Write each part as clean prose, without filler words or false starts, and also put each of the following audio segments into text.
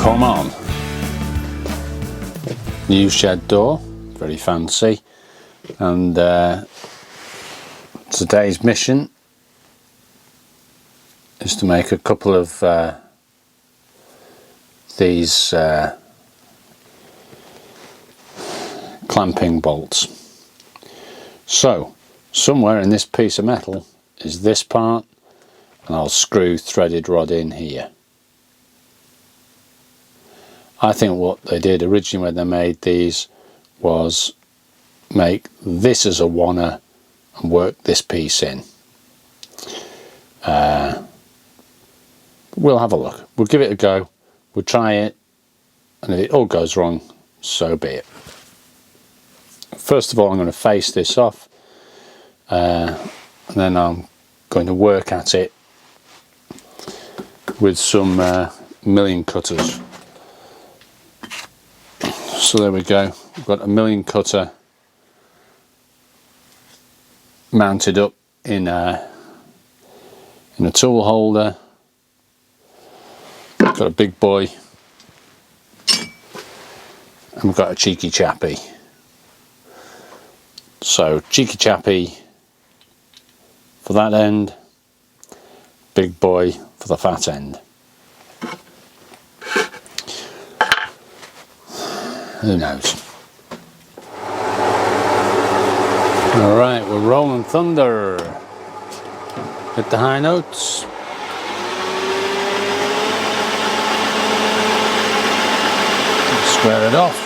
Come on. New shed door, very fancy, and today's mission is to make a couple of these clamping bolts. So somewhere in this piece of metal is this part, and I'll screw threaded rod in here. I think what they did originally when they made these was make this as a oneer and work this piece in. We'll have a look. We'll give it a go. We'll try it, and if it all goes wrong, so be it. First of all, I'm going to face this off, and then I'm going to work at it with some milling cutters. So there we go, we've got a milling cutter mounted up in a tool holder. Got a big boy, and we've got a cheeky chappy. So cheeky chappy for that end, big boy for the fat end. Who knows? Alright, we're rolling thunder. Hit the high notes. Square it off.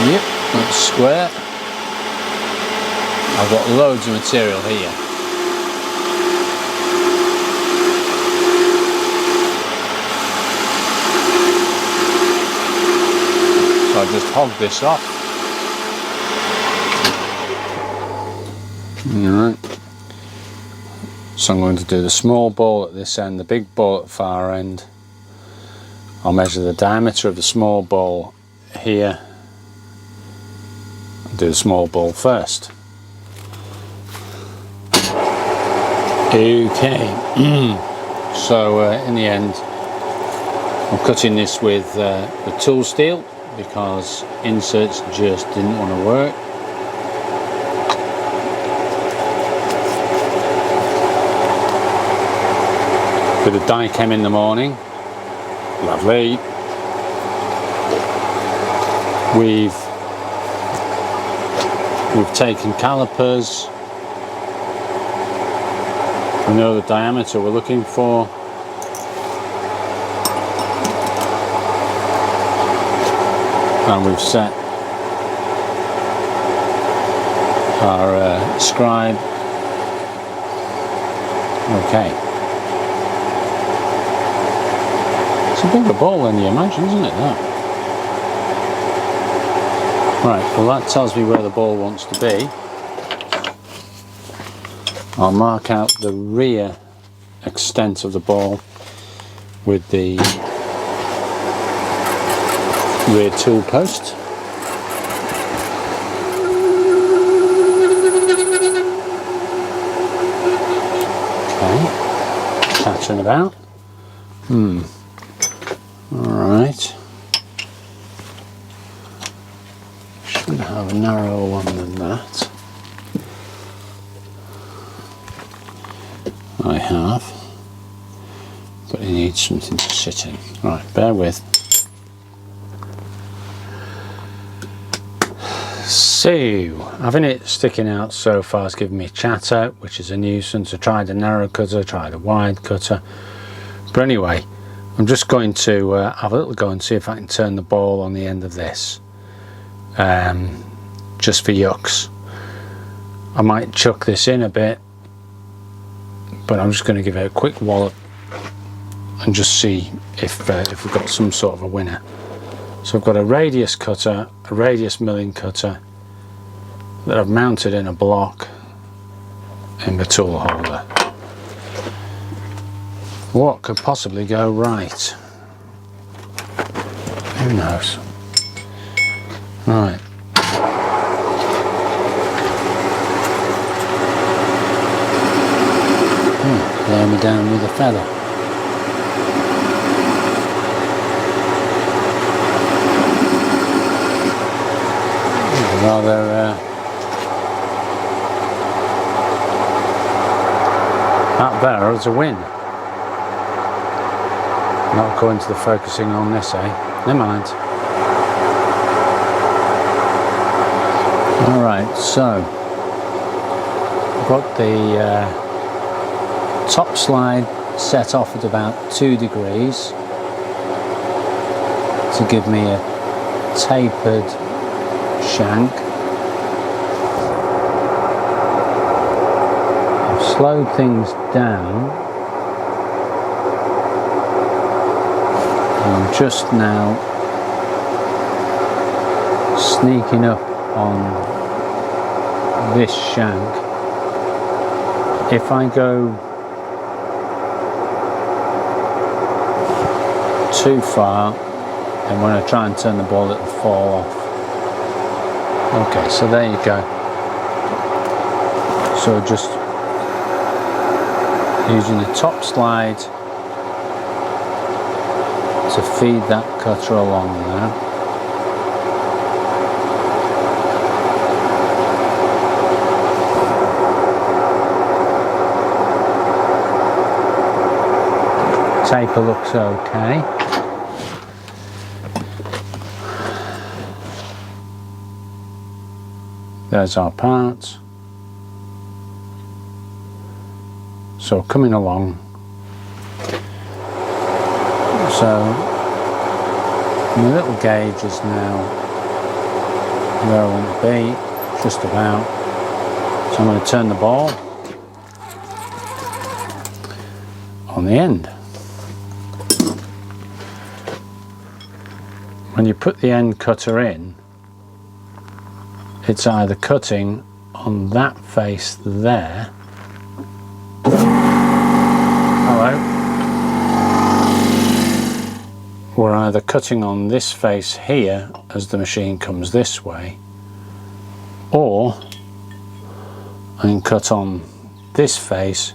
Yep, that's square. I've got loads of material here. So I just hog this off. Alright. So I'm going to do the small ball at this end, the big ball at the far end. I'll measure the diameter of the small ball here. I'll do the small ball first. Okay, so in the end I'm cutting this with the tool steel because inserts just didn't want to work. Bit of die chem in the morning, lovely. We've taken calipers. We know the diameter we're looking for. And we've set our scribe. Okay. It's a bigger ball than you imagine, isn't it, that? Right, well that tells me where the ball wants to be. I'll mark out the rear extent of the ball with the rear tool post. Okay, tattering about. Alright. Should have a narrower one than that. I have, but it needs something to sit in. Right, bear with. So, having it sticking out so far has given me chatter, which is a nuisance. I tried a narrow cutter, tried a wide cutter. But anyway, I'm just going to have a little go and see if I can turn the ball on the end of this. Just for yucks. I might chuck this in a bit, but I'm just going to give it a quick wallop and just see if we've got some sort of a winner. So I've got a radius cutter, a radius milling cutter that I've mounted in a block in the tool holder. What could possibly go right? Who knows? Right. Lay me down with a feather. Rather that better as a win. Not going to the focusing on this, eh? Never mind. Alright, so I've got the top slide set off at about 2 degrees to give me a tapered shank. I've slowed things down. I'm just now sneaking up on this shank. If I go too far, and when I try and turn the ball, it'll fall off. Okay, so there you go. So just using the top slide to feed that cutter along there. Taper looks okay. There's our parts. So coming along. So my little gauge is now where I want to be, just about. So I'm going to turn the ball on the end. When you put the end cutter in, it's either cutting on that face there. Hello. We're either cutting on this face here as the machine comes this way, or I can cut on this face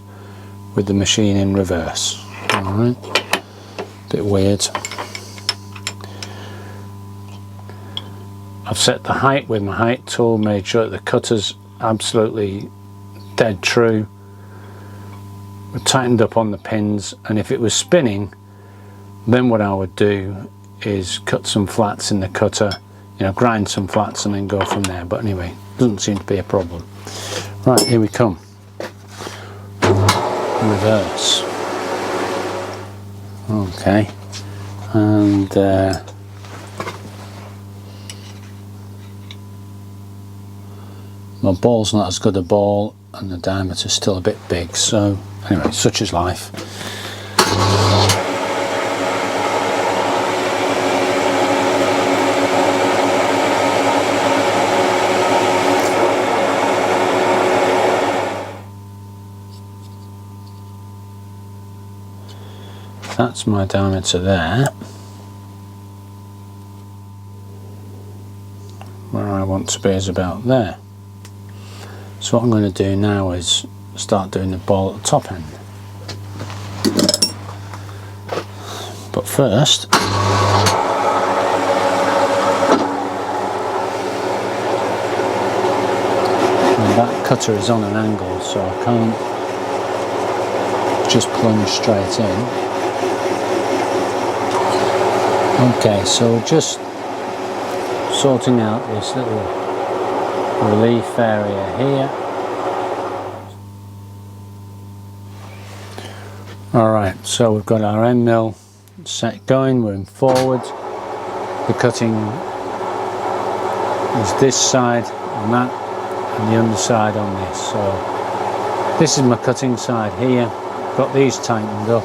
with the machine in reverse. Alright, bit weird. I've set the height with my height tool, made sure that the cutter's absolutely dead true. We've tightened up on the pins, and if it was spinning, then what I would do is cut some flats in the cutter, you know, grind some flats and then go from there. But anyway, doesn't seem to be a problem. Right, here we come. Reverse. Okay, and my ball's not as good a ball, and the diameter's still a bit big. So anyway, such is life. That's my diameter there. Where I want to be is about there. So what I'm going to do now is start doing the ball at the top end. But first, that cutter is on an angle, so I can't just plunge straight in. Okay, so just sorting out this little relief area here. Alright, so we've got our end mill set going, we're in forward. The cutting is this side on that, and the underside on this. So this is my cutting side here. Got these tightened up.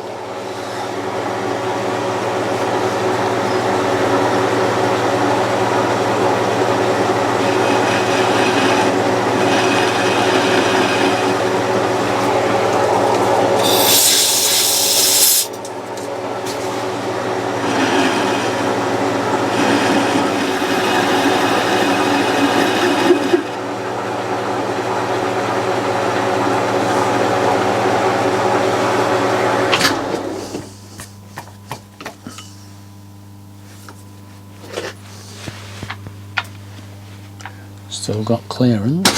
still got clearance.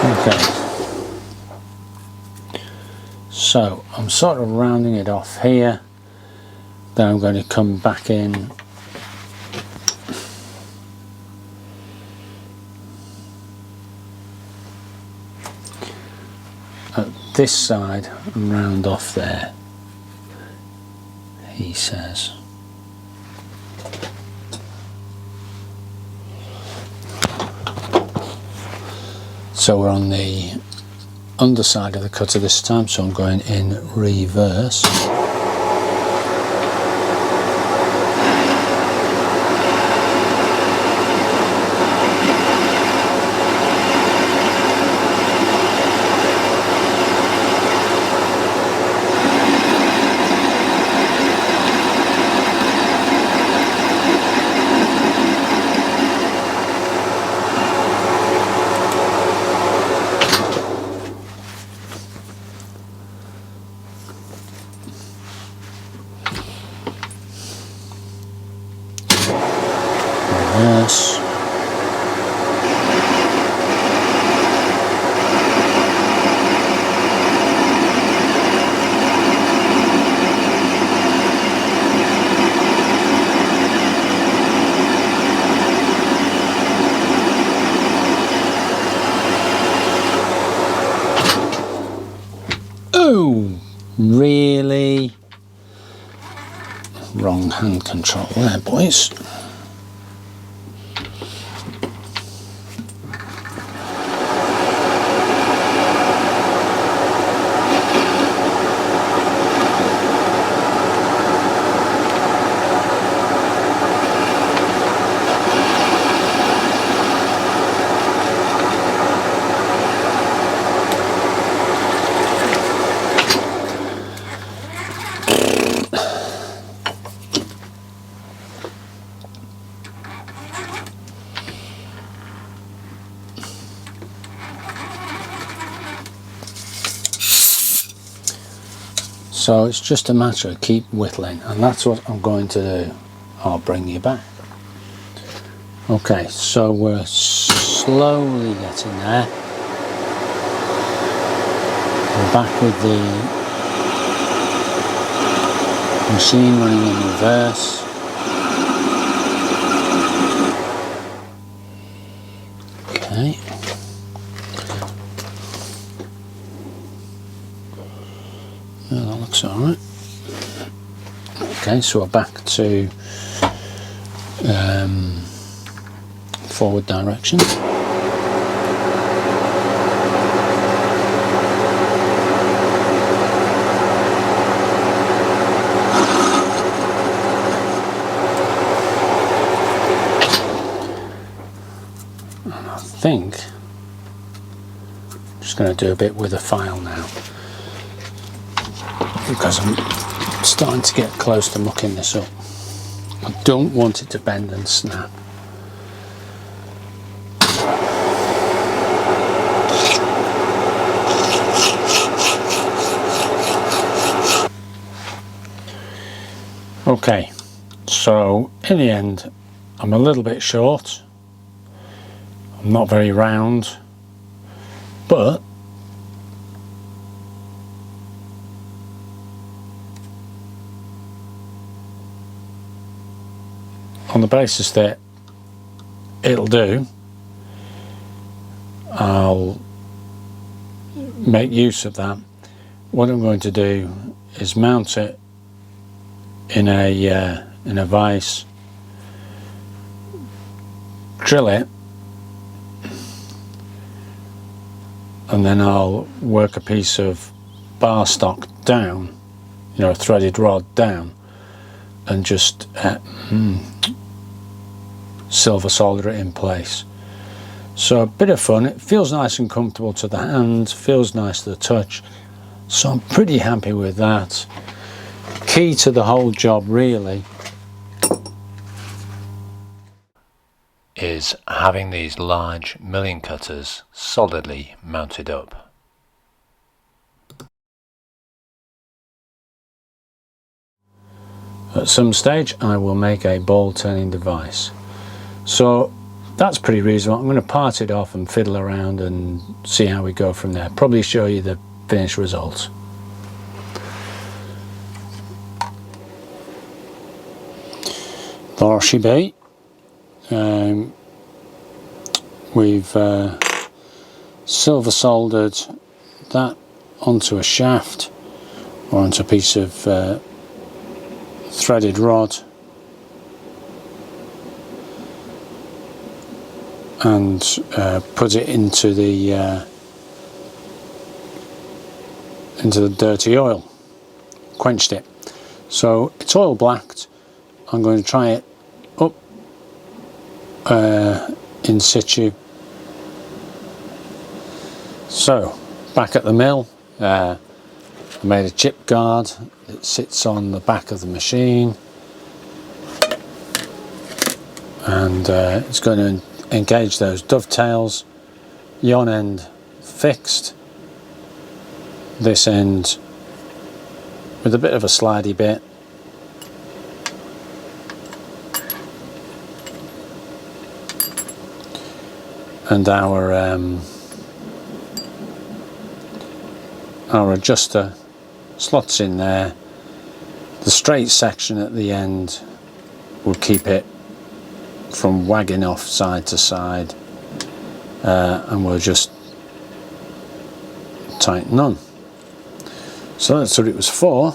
Okay, so I'm sort of rounding it off here, then I'm going to come back in at this side and round off there, he says. So we're on the underside of the cutter this time, so I'm going in reverse. Reverse. Oh, really? Wrong hand control there, boys. So it's just a matter of keep whittling, and that's what I'm going to do. I'll bring you back. Okay, so we're slowly getting there. We're back with the machine running in reverse. Okay. Yeah, that looks alright. Okay, so we're back to forward direction. And I think I'm just going to do a bit with a file now, because I'm starting to get close to mucking this up. I don't want it to bend and snap. Okay, so in the end I'm a little bit short, I'm not very round, but on the basis that it'll do, I'll make use of that. What I'm going to do is mount it in a vise, drill it, and then I'll work a piece of bar stock down, you know, a threaded rod down, and just silver solder it in place. So a bit of fun. It feels nice and comfortable to the hand, feels nice to the touch, so I'm pretty happy with that. Key to the whole job really is having these large milling cutters solidly mounted up. At some stage I will make a ball turning device. So that's pretty reasonable. I'm going to part it off and fiddle around and see how we go from there. Probably show you the finished results. There she be. We've silver soldered that onto a shaft or onto a piece of threaded rod, and put it into the dirty oil, quenched it. So it's oil blacked. I'm going to try it up in situ. So back at the mill, I made a chip guard that sits on the back of the machine, and it's going to engage those dovetails. Yon end fixed, this end with a bit of a slidey bit. And our adjuster slots in there. The straight section at the end will keep it from wagging off side to side, and we'll just tighten on. So that's what it was for.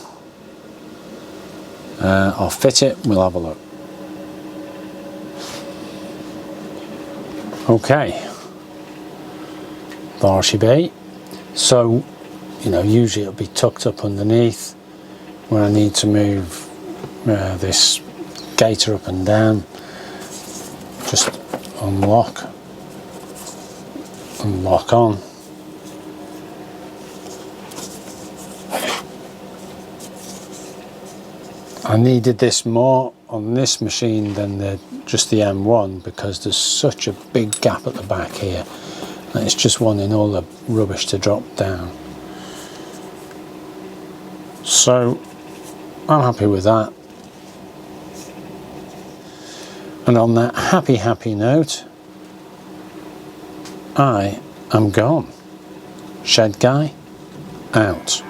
I'll fit it, we'll have a look. Okay, there she be. So, you know, usually it'll be tucked up underneath when I need to move this gaiter up and down. Just unlock and lock on. I needed this more on this machine than just the M1 because there's such a big gap at the back here and it's just wanting all the rubbish to drop down. So I'm happy with that. And on that happy note, I am gone. Shed Guy, out.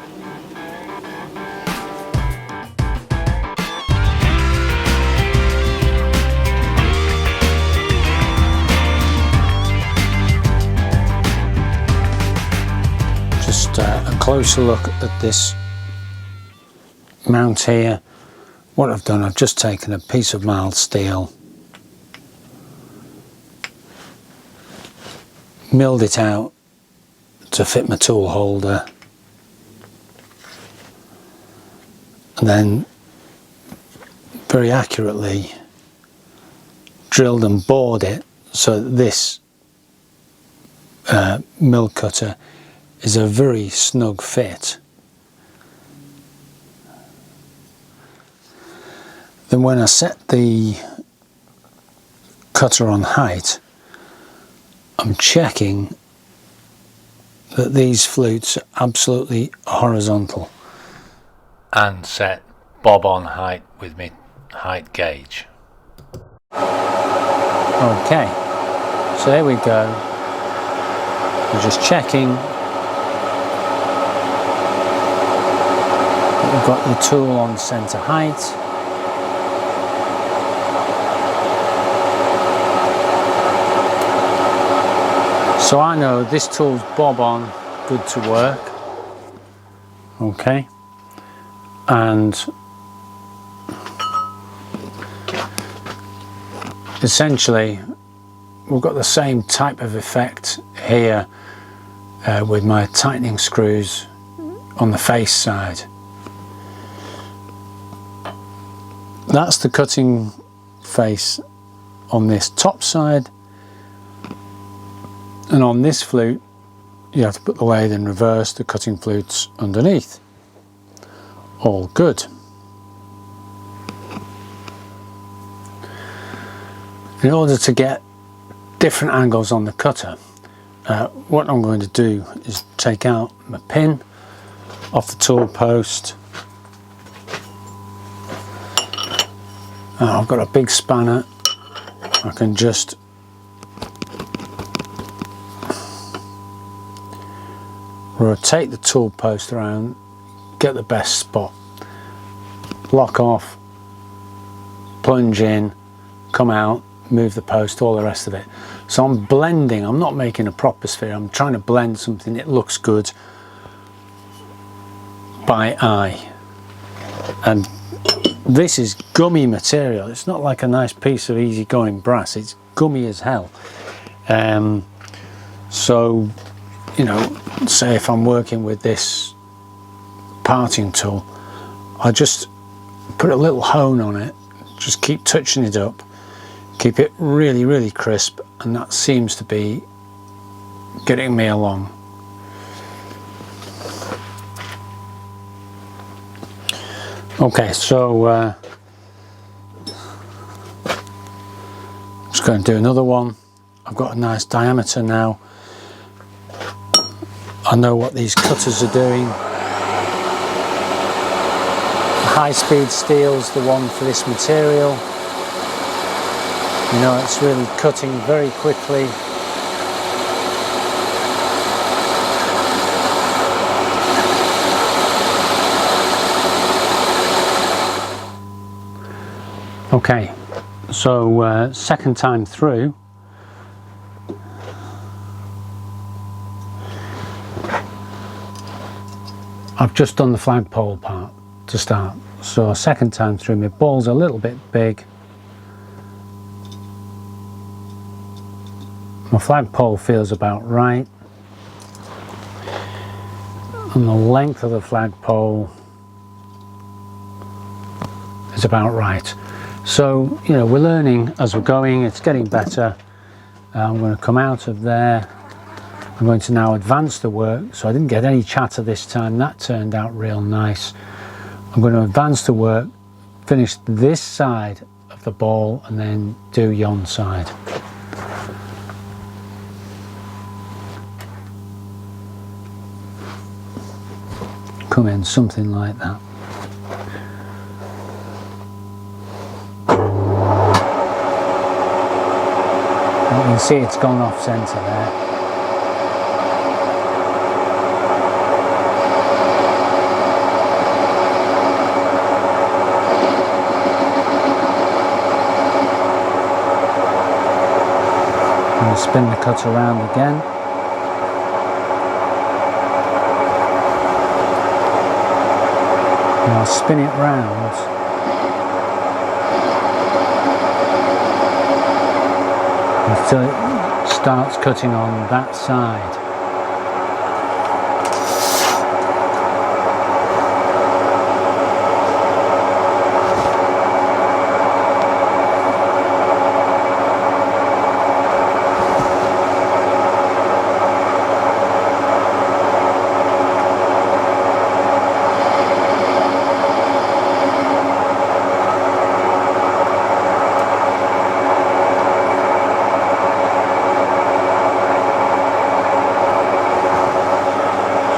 Just a closer look at this mount here. What I've done, I've just taken a piece of mild steel, milled it out to fit my tool holder, and then very accurately drilled and bored it so that this mill cutter is a very snug fit. Then when I set the cutter on height, I'm checking that these flutes are absolutely horizontal. And set bob on height with my height gauge. Okay, so there we go. We're just checking that we've got the tool on centre height. So I know this tool's bob on, good to work. Okay, and essentially we've got the same type of effect here with my tightening screws on the face side. That's the cutting face on this top side, and on this flute you have to put the lathe in reverse, the cutting flute's underneath. All good. In order to get different angles on the cutter. What I'm going to do is take out my pin off the tool post. I've got a big spanner. I can just rotate the tool post around, get the best spot, lock off, plunge in, come out, move the post, all the rest of it. So I'm blending, I'm not making a proper sphere, I'm trying to blend something that looks good by eye. And this is gummy material, it's not like a nice piece of easygoing brass, it's gummy as hell. So, you know, say if I'm working with this parting tool, I just put a little hone on it, just keep touching it up, keep it really, really crisp, and that seems to be getting me along. Okay, so just going to do another one. I've got a nice diameter now. I know what these cutters are doing. High-speed steel's the one for this material. You know, it's really cutting very quickly. Okay, so second time through, I've just done the flagpole part to start. So second time through, my ball's a little bit big. My flagpole feels about right. And the length of the flagpole is about right. So, you know, we're learning as we're going, it's getting better. I'm going to come out of there. I'm going to now advance the work, so I didn't get any chatter this time, that turned out real nice. I'm going to advance the work, finish this side of the ball and then do yon side. Come in something like that. You can see it's gone off centre there. Spin the cutter around again. And I'll spin it round until it starts cutting on that side.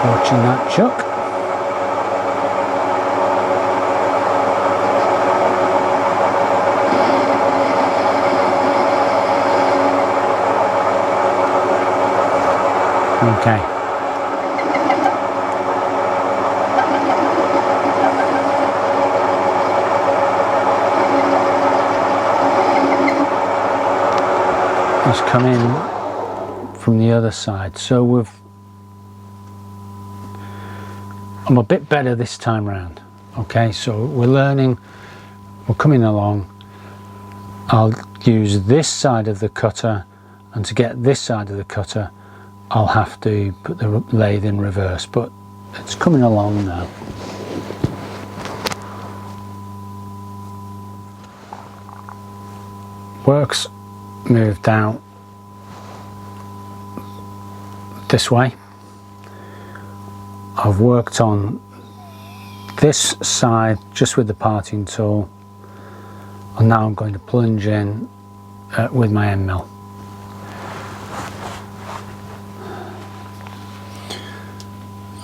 Watching that chuck. Okay. Let's come in from the other side. So I'm a bit better this time round. Okay, so we're learning, we're coming along. I'll use this side of the cutter, and to get this side of the cutter I'll have to put the lathe in reverse, but it's coming along now. Work's moved out this way. I've worked on this side just with the parting tool, and now I'm going to plunge in with my end mill.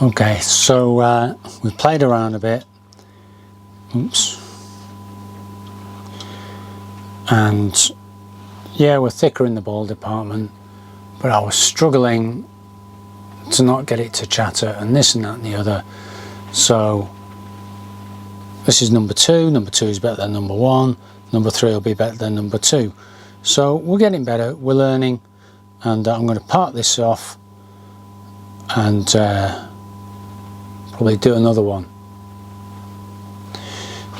Okay, so we played around a bit. Oops. And yeah, we're thicker in the ball department, but I was struggling to not get it to chatter and this and that and the other. So this is number 2. Number 2 is better than number 1. Number 3 will be better than number 2. So we're getting better, we're learning, and I'm going to part this off and probably do another one.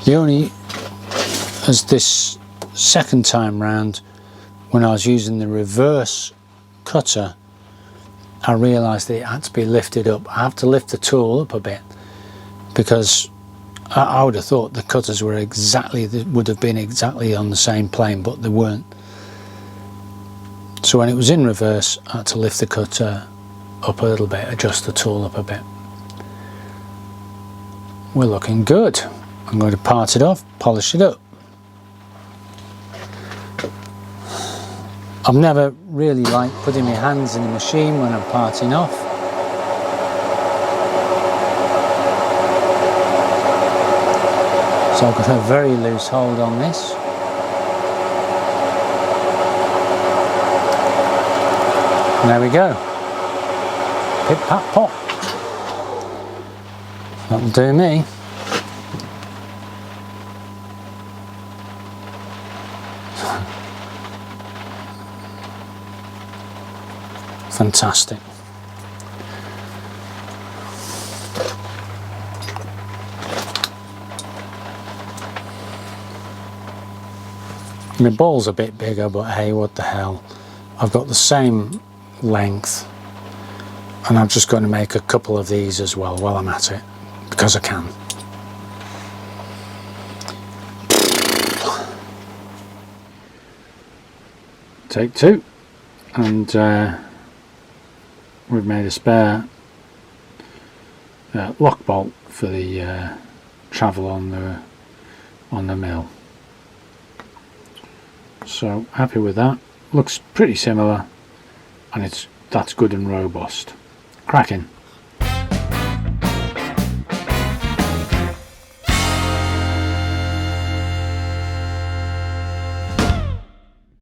The only, as this second time round, when I was using the reverse cutter, I realised that it had to be lifted up. I have to lift the tool up a bit, because I would have thought the cutters were would have been exactly on the same plane, but they weren't. So when it was in reverse, I had to lift the cutter up a little bit, adjust the tool up a bit. We're looking good. I'm going to part it off, polish it up. I've never really liked putting my hands in the machine when I'm parting off. So I've got a very loose hold on this. And there we go. Pip pat pop. That'll do me. Fantastic. My ball's a bit bigger, but hey, what the hell. I've got the same length, and I'm just going to make a couple of these as well while I'm at it, because I can. Take 2, and we've made a spare lock bolt for the travel on the mill. So happy with that. Looks pretty similar, and that's good and robust. Cracking.